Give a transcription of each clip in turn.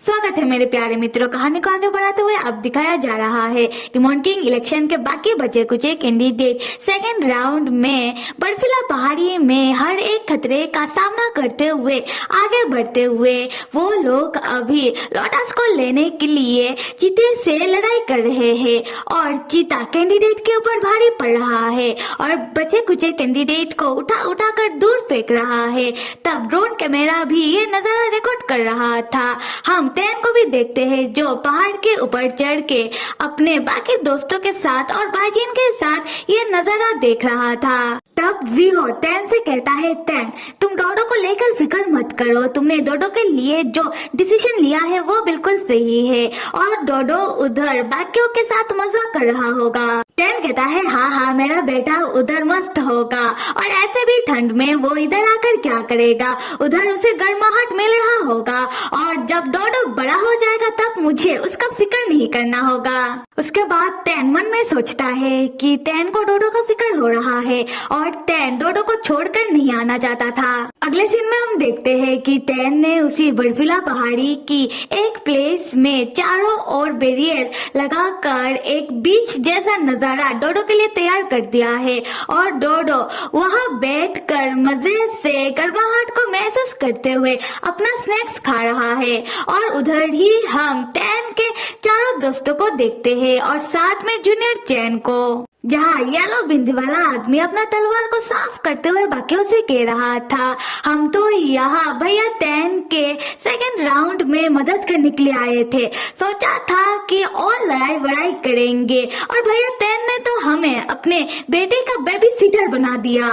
स्वागत है मेरे प्यारे मित्रों। कहानी को आगे बढ़ाते हुए अब दिखाया जा रहा है डिमॉन किंग इलेक्शन के बाकी बचे कुछ कैंडिडेट सेकेंड राउंड में बर्फीला पहाड़ी में हर एक खतरे का सामना करते हुए आगे बढ़ते हुए वो लोग अभी लोटस को लेने के लिए चीते से लड़ाई कर रहे हैं और चीता कैंडिडेट के ऊपर भारी पड़ रहा है और बचे कुछ कैंडिडेट को उठा उठा कर दूर फेंक रहा है। तब ड्रोन कैमरा भी ये नजारा रिकॉर्ड कर रहा था। हम टैन को भी देखते हैं जो पहाड़ के ऊपर चढ़ के अपने बाकी दोस्तों के साथ और भाईजीन के साथ ये नजारा देख रहा था। तब जीरो टैन से कहता है, टैन तुम डोडो को लेकर फिक्र मत करो, तुमने डोडो के लिए जो डिसीजन लिया है वो बिल्कुल सही है और डोडो उधर बाकियों के साथ मजा कर रहा होगा। टैन कहता है, हाँ मेरा बेटा उधर मस्त होगा और ऐसे भी ठंड में वो इधर आकर क्या करेगा, उधर उसे गर्माहट मिल रहा होगा और जब डोडो बड़ा हो जाएगा तब मुझे उसका फिक्र नहीं करना होगा। उसके बाद टैन मन में सोचता है कि टैन को डोडो का फिक्र हो रहा है और टैन डोडो को छोड़कर नहीं आना चाहता था। अगले सीन में हम देखते हैं कि टैन ने उसी बर्फीला पहाड़ी की एक प्लेस में चारों ओर बैरियर लगाकर एक बीच जैसा नजारा डोडो के लिए तैयार कर दिया है और डोडो वहाँ बैठकर मजे से गर्माहट को महसूस करते हुए अपना स्नैक्स खा रहा है और उधर ही हम टैन के चारों दोस्तों को देखते हैं और साथ में जूनियर चैन को, जहाँ येलो बिंदी वाला आदमी अपना तलवार को साफ करते हुए बाकियों से कह रहा था, हम तो यहाँ भैया टैन के सेकंड राउंड में मदद करने के लिए आए थे, सोचा था कि और लड़ाई वड़ाई करेंगे और भैया टैन ने तो हमें अपने बेटे का बेबी सीटर बना दिया।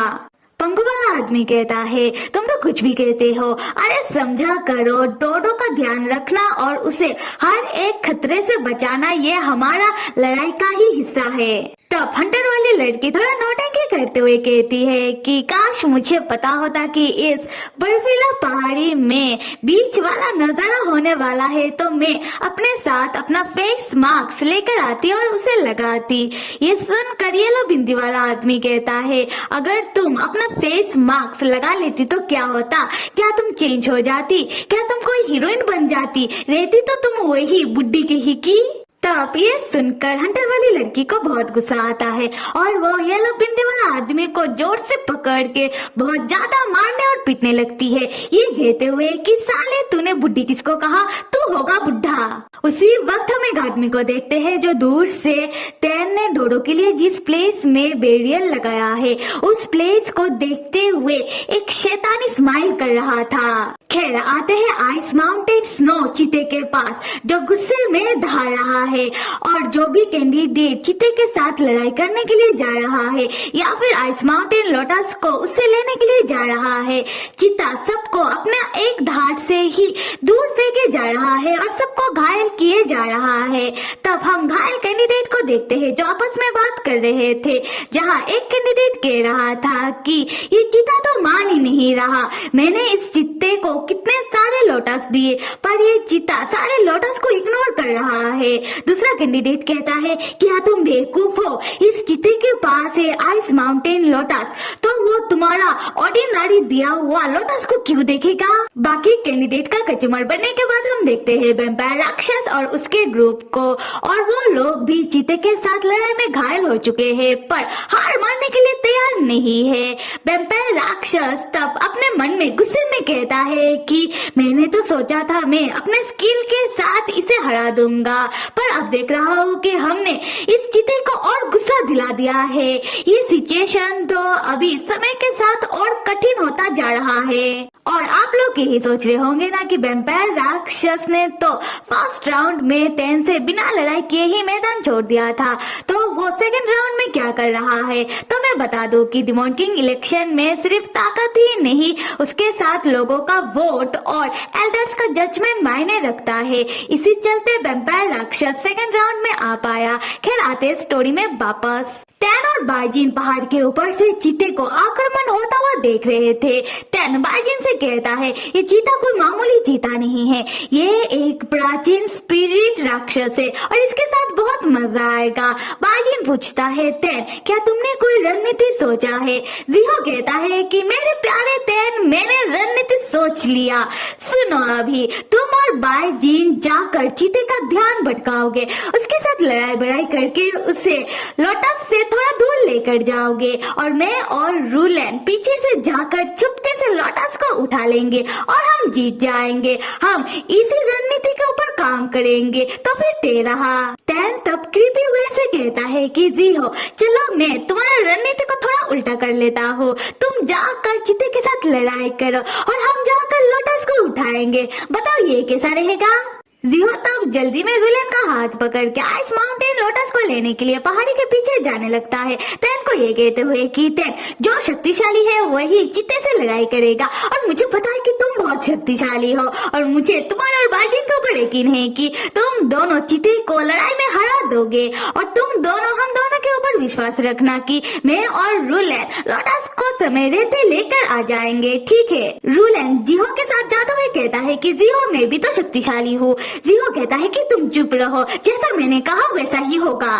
पंगु वाला आदमी कहता है, तुम तो कुछ भी कहते हो, अरे समझा करो, डोडो का ध्यान रखना और उसे हर एक खतरे से बचाना ये हमारा लड़ाई का ही हिस्सा है। तब हंटर वाली लड़की थोड़ा नौटंकी करते हुए कहती है कि काश मुझे पता होता कि इस बर्फीला पहाड़ी में बीच वाला नजारा होने वाला है तो मैं अपने साथ अपना फेस मास्क लेकर आती और उसे लगाती। ये सुनकर येलो बिंदी वाला आदमी कहता है, अगर तुम अपना फेस मास्क लगा लेती तो क्या होता, क्या तुम चेंज हो जाती, क्या तुम कोई हीरोइन बन जाती, रहती तो तुम वही बुड्ढी कही की। तब ये सुनकर हंटर वाली लड़की को बहुत गुस्सा आता है और वो येलो बिंदी वाला आदमी को जोर से पकड़ के बहुत ज्यादा मारने और पीटने लगती है, ये कहते हुए कि साले तूने बुड्ढी किसको कहा, तू होगा बुढ़ा। उसी वक्त हम एक आदमी को देखते हैं जो दूर से टैन ने डोडो के लिए जिस प्लेस में बैरियर लगाया है उस प्लेस को देखते हुए एक शैतानी स्माइल कर रहा था। खैर आते हैं आइस माउंटेन स्नो चीते के पास जो गुस्से में धार रहा है और जो भी कैंडिडेट चीते के साथ लड़ाई करने के लिए जा रहा है या फिर आइस माउंटेन लोटस को उससे लेने के लिए जा रहा है, चीता सबको अपना एक धार से ही दूर फेंके जा रहा है और सबको घायल किए जा रहा है। तब हम घायल कैंडिडेट को देखते हैं जो आपस में बात कर रहे थे, जहां एक कैंडिडेट कह रहा था कि ये चीता तो मान ही नहीं रहा, मैंने इस चीते को कितने सारे लोटस दिए पर ये चीता सारे लोटस को इग्नोर कर रहा है। दूसरा कैंडिडेट कहता है, क्या तुम बेवकूफ हो, इस चीते के पास है आइस माउंटेन लोटस तो वो तुम्हारा ऑर्डिनरी दिया हुआ लोटस को क्यों देखेगा। बाकी कैंडिडेट का कचूमर बनने के बाद हम देखते हैं वैम्पायर राक्षस और उसके ग्रुप को और वो लोग भी चीते के साथ लड़ाई में घायल हो चुके हैं पर हार मानने के लिए तैयार नहीं है। वैम्पायर राक्षस तब अपने मन में गुस्से में कहता है कि मैंने तो सोचा था मैं अपने स्किल के साथ इसे हरा दूंगा पर अब देख रहा हूँ कि हमने इस चीते को और गुस्सा दिला दिया है। ये सिचुएशन तो अभी समय के साथ और कठिन होता जा रहा है और आप लोग यही सोच रहे होंगे ना कि वैम्पायर राक्षस ने तो फर्स्ट राउंड में टैन से बिना लड़ाई किए ही मैदान छोड़ दिया था, तो वो सेकंड राउंड में क्या कर रहा है। तो मैं बता दूं कि डिमॉन किंग इलेक्शन में सिर्फ ताकत ही नहीं उसके साथ लोगों का वोट और एल्डर्स का जजमेंट मायने रखता है। इसी चलते वैम्पायर राक्षस सेकंड राउंड में आ पाया। खैर आते स्टोरी में वापस, टैन तैन और बाजिन पहाड़ के ऊपर से चीते को आक्रमण होता हुआ देख रहे थे। तैन बाजिन से कहता है, ये चीता कोई मामूली चीता नहीं है, ये एक प्राचीन स्पिरिट राक्षस है और इसके साथ बहुत मजा आएगा। बाजिन पूछता है, तैन क्या तुमने कोई रणनीति सोचा है? जिहो कहता है कि मेरे प्यारे तैन, मैंने रणनीति सोच लिया। सुनो, अभी तुम और बाजिन जाकर चीते का ध्यान भटकाओगे, उसके साथ लड़ाई बड़ाई करके उसे लोटस से थोड़ा दूर लेकर जाओगे और मैं और रूलन पीछे से जाकर चुपके से लोटस को उठा लेंगे और हम जीत जाएंगे। हम इसी रणनीति के ऊपर काम करेंगे। तो फिर तेरा तैन तब क्रीपी वे से कहता है कि जी हो, चलो मैं तुम्हारा रणनीति को थोड़ा उल्टा कर लेता हूँ। तुम जाकर चीते के साथ लड़ाई करो और हम जाकर लोटस को उठाएंगे। बताओ ये कैसा रहेगा? जिहो तब जल्दी में रूलन का हाथ पकड़ के आइस माउंटेन लोटस को लेने के लिए पहाड़ी के पीछे जाने लगता है। तैन को ये कहते हुए कि तैन जो शक्तिशाली है वही चीते से लड़ाई करेगा और मुझे पता है कि तुम बहुत शक्तिशाली हो और मुझे तुम्हारे और बाजिन के ऊपर यकीन है कि तुम दोनों चीते को लड़ाई में हरा दोगे और तुम दोनों हम दोनों के ऊपर विश्वास रखना कि मैं और रूलन लोटस को समय रहते लेकर आ जाएंगे, ठीक है? रूलन जिहो के साथ जाते हुए कहता है कि जिहो मैं भी तो शक्तिशाली हूँ। जिहो कहता है कि तुम चुप रहो, जैसा मैंने कहा वैसा ही होगा।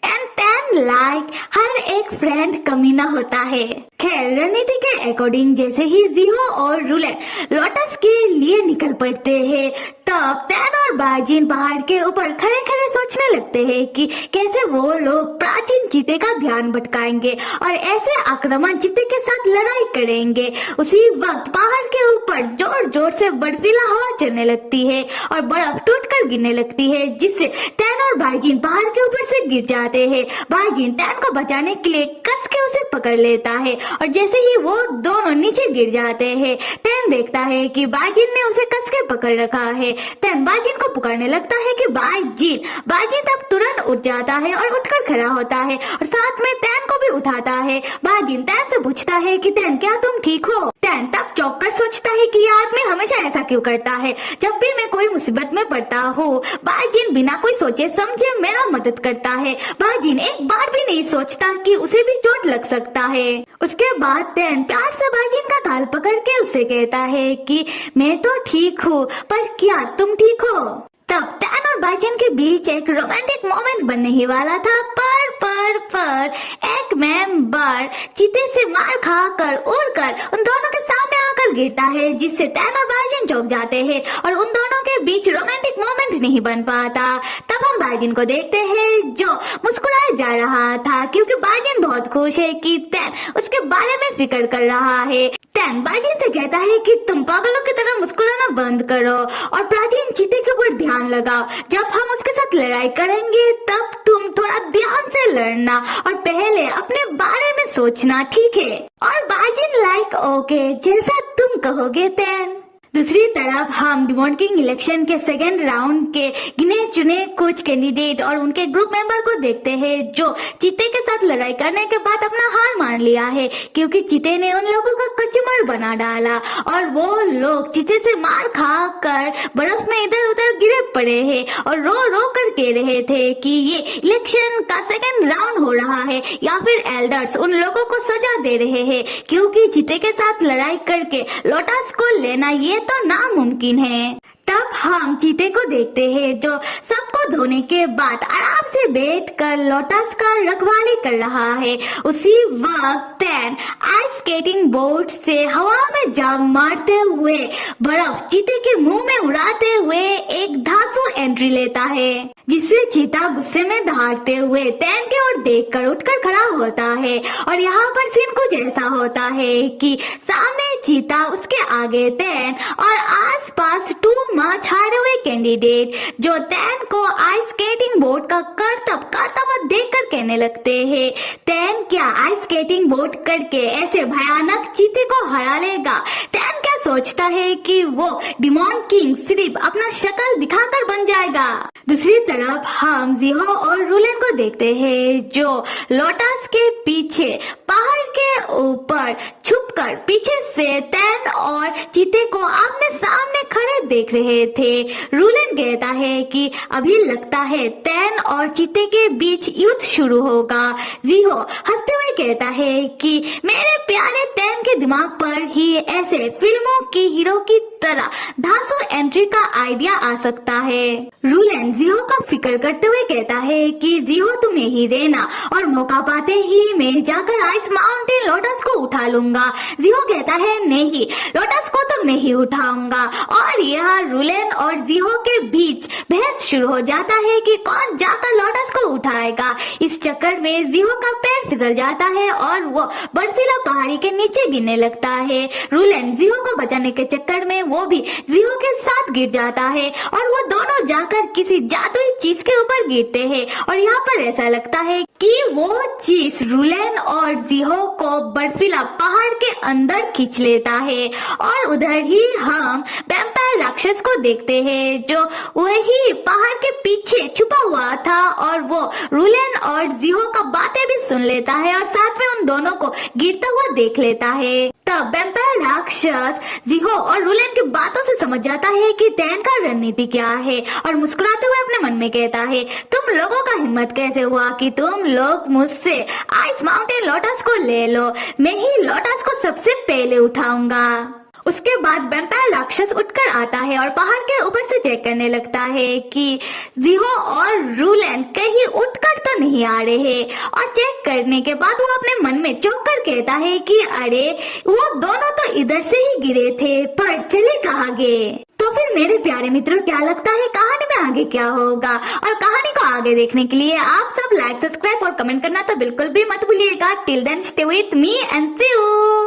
एंड तैन लाइक हर एक फ्रेंड कमीना होता है। खैर रणनीति के अकॉर्डिंग जैसे ही जिहो और रूलन लोटस के लिए निकल पड़ते हैं, तब तैन और बाजिन पहाड़ के ऊपर खड़े खड़े सोचने लगते हैं कि कैसे वो लोग प्राचीन चीते का ध्यान भटकाएंगे और ऐसे आक्रमण चीते के साथ लड़ाई करेंगे। उसी वक्त पहाड़ के ऊपर जोर जोर से बर्फीला हवा चलने लगती है और बर्फ टूटकर गिरने लगती है, जिससे तैन और बाजिन पहाड़ के ऊपर से गिर जाते हैं। बाजिन तैन को बचाने के लिए कस के उसे पकड़ लेता है और जैसे ही वो दोनों नीचे गिर जाते हैं, तैन देखता है कि बाजिन ने उसे कस के पकड़ रखा है। तैन बाजिन को पुकारने लगता है कि बाजिन तब तुरंत उठ जाता है और उठकर खड़ा होता है और साथ में तैन को भी उठाता है। बाजिन तैन से पूछता है कि तैन क्या तुम ठीक हो? तैन तब चौंक कर सोचता है कि ये आदमी हमेशा ऐसा क्यों करता है? जब भी मैं कोई मुसीबत में पड़ता हूँ बाजिन बिना कोई सोचे समझे मेरा मदद करता है। बाजिन एक बार भी नहीं सोचता कि उसे भी चोट लग सकता है। उसके बाद तैन प्यार से बाजिन का गाल पकड़ के उसे कहता है कि मैं तो ठीक हूँ, पर क्या तुम ठीक हो? तब तैन और बाजिन के बीच एक रोमांटिक मोमेंट बनने ही वाला था, पर एक मेंबर चीते से मार खाकर उड़कर उन दोनों के सामने आकर गिरता है, जिससे तैन और बाजिन चौंक जाते हैं और उन दोनों के बीच रोमांटिक मोमेंट नहीं बन पाता। तब हम बाजिन को देखते हैं जो मुस्कुराया जा रहा था, क्योंकि बाजिन बहुत खुश है कि तैन उसके बारे में फिक्र कर रहा है। तैन बाजिन से कहता है कि तुम पागलों की तरह मुस्कुराना बंद करो और प्राचीन चीते के ऊपर ध्यान लगाओ। जब हम उसके साथ लड़ाई करेंगे तब तुम थोड़ा ध्यान से लड़ना और पहले अपने बारे में सोचना, ठीक है? और बाजिन लाइक ओके, जैसा तुम कहोगे तैन। दूसरी तरफ हम डिमॉन किंग इलेक्शन के सेकेंड राउंड के गिने चुने कुछ कैंडिडेट और उनके ग्रुप मेंबर को देखते हैं जो चीते के साथ लड़ाई करने के बाद अपना हार मान लिया है, क्योंकि चीते ने उन लोगों को कचूमर बना डाला और वो लोग चीते से मार खा कर बर्फ में इधर उधर गिरे पड़े हैं और रो रो कर कह रहे थे कि ये इलेक्शन का सेकेंड राउंड हो रहा है या फिर एल्डर्स उन लोगों को सजा दे रहे हैं, क्योंकि चीते के साथ लड़ाई करके लोटस को लेना ये तो नामुमकिन है। तब हम चीते को देखते हैं जो सबको धोने के बाद आराम से बैठकर लोटस का रखवाली कर रहा है। उसी वक्त तैन आइस स्केटिंग बोर्ड से हवा में जंप मारते हुए बर्फ चीते के मुंह में उड़ाते हुए एक धांसू एंट्री लेता है, जिससे चीता गुस्से में दहाड़ते हुए तैन के ओर देखकर उठकर खड़ा होता है। और यहाँ पर सीन कुछ ऐसा होता है कि सामने चीता, उसके आगे तैन और आसपास टू मच हारे हुए कैंडिडेट जो तैन को आइस स्केटिंग बोर्ड का करतब करता हुआ देखकर कहने लगते हैं, तैन क्या आइस स्केटिंग बोर्ड करके ऐसे भयानक चीते को हरा लेगा? तैन क्या सोचता है कि वो डिमॉन किंग सिर्फ अपना शक्ल दिखाकर बन जाएगा? दूसरी तरफ हम जिहो और रूलन को देखते हैं जो लोटस के पीछे पहाड़ के ऊपर छुपकर पीछे से तैन और चीते को आमने सामने खड़े देख रहे थे। रूलन कहता है कि अभी लगता है तैन और चीते के बीच युद्ध शुरू होगा। जिहो हंसते हुए कहता है कि मेरे प्यारे तैन के दिमाग पर ही ऐसे फिल्मों के हीरो की तरह धांसू एंट्री का आइडिया आ सकता है। रूलन जिहो का फिक्र करते हुए कहता है कि जिहो तुम यही रहना और मौका पाते ही मैं जाकर आइस माउंटेन लोटस को उठा लूंगा। जिहो कहता है नहीं, लोटस को तो नहीं उठाऊंगा। और यह रूलन और जिहो के बीच बहस शुरू हो जाता है कि कौन जाकर लोटस को उठाएगा। इस चक्कर में जिहो का पैर फिसल जाता है और वो बर्फीला पहाड़ी के नीचे गिरने लगता है। रूलन जिहो को बचाने के चक्कर में वो भी जिहो के साथ गिर जाता है और वो दोनों जाकर किसी जादुई चीज के ऊपर गिरते हैं और यहाँ पर ऐसा लगता है कि वो चीज रूलन और जिहो को बर्फीला पहाड़ के अंदर खींच लेता है। और उधर ही हम वैम्पायर राक्षस को देखते हैं जो वही पहाड़ के पीछे छुपा हुआ था और वो रूलन और जिहो का बातें भी सुन लेता है और साथ में उन दोनों को गिरता हुआ देख लेता है। तब वैम्पायर राक्षस जिहो और रूलन की बातों से समझ जाता है कि तैन का रणनीति क्या है और मुस्कुराते हुए अपने मन में कहता है, तुम लोगों का हिम्मत कैसे हुआ कि तुम लोग मुझसे आइस माउंटेन लोटस को ले लो, मैं ही लोटस को सबसे पहले उठाऊंगा। उसके बाद वैम्पायर राक्षस उठकर आता है और पहाड़ के ऊपर से चेक करने लगता है कि जिहो और रूलन कहीं उठकर तो नहीं आ रहे और चेक करने के बाद वो अपने मन में चौंक कर कहता है कि अरे वो दोनों तो इधर से ही गिरे थे, पर चले कहाँ गए। तो फिर मेरे प्यारे मित्रों, क्या लगता है कहानी में आगे क्या होगा? और कहानी को आगे देखने के लिए आप सब लाइक, सब्सक्राइब और कमेंट करना तो बिल्कुल भी मत भूलिएगा। Till then stay with me and see you.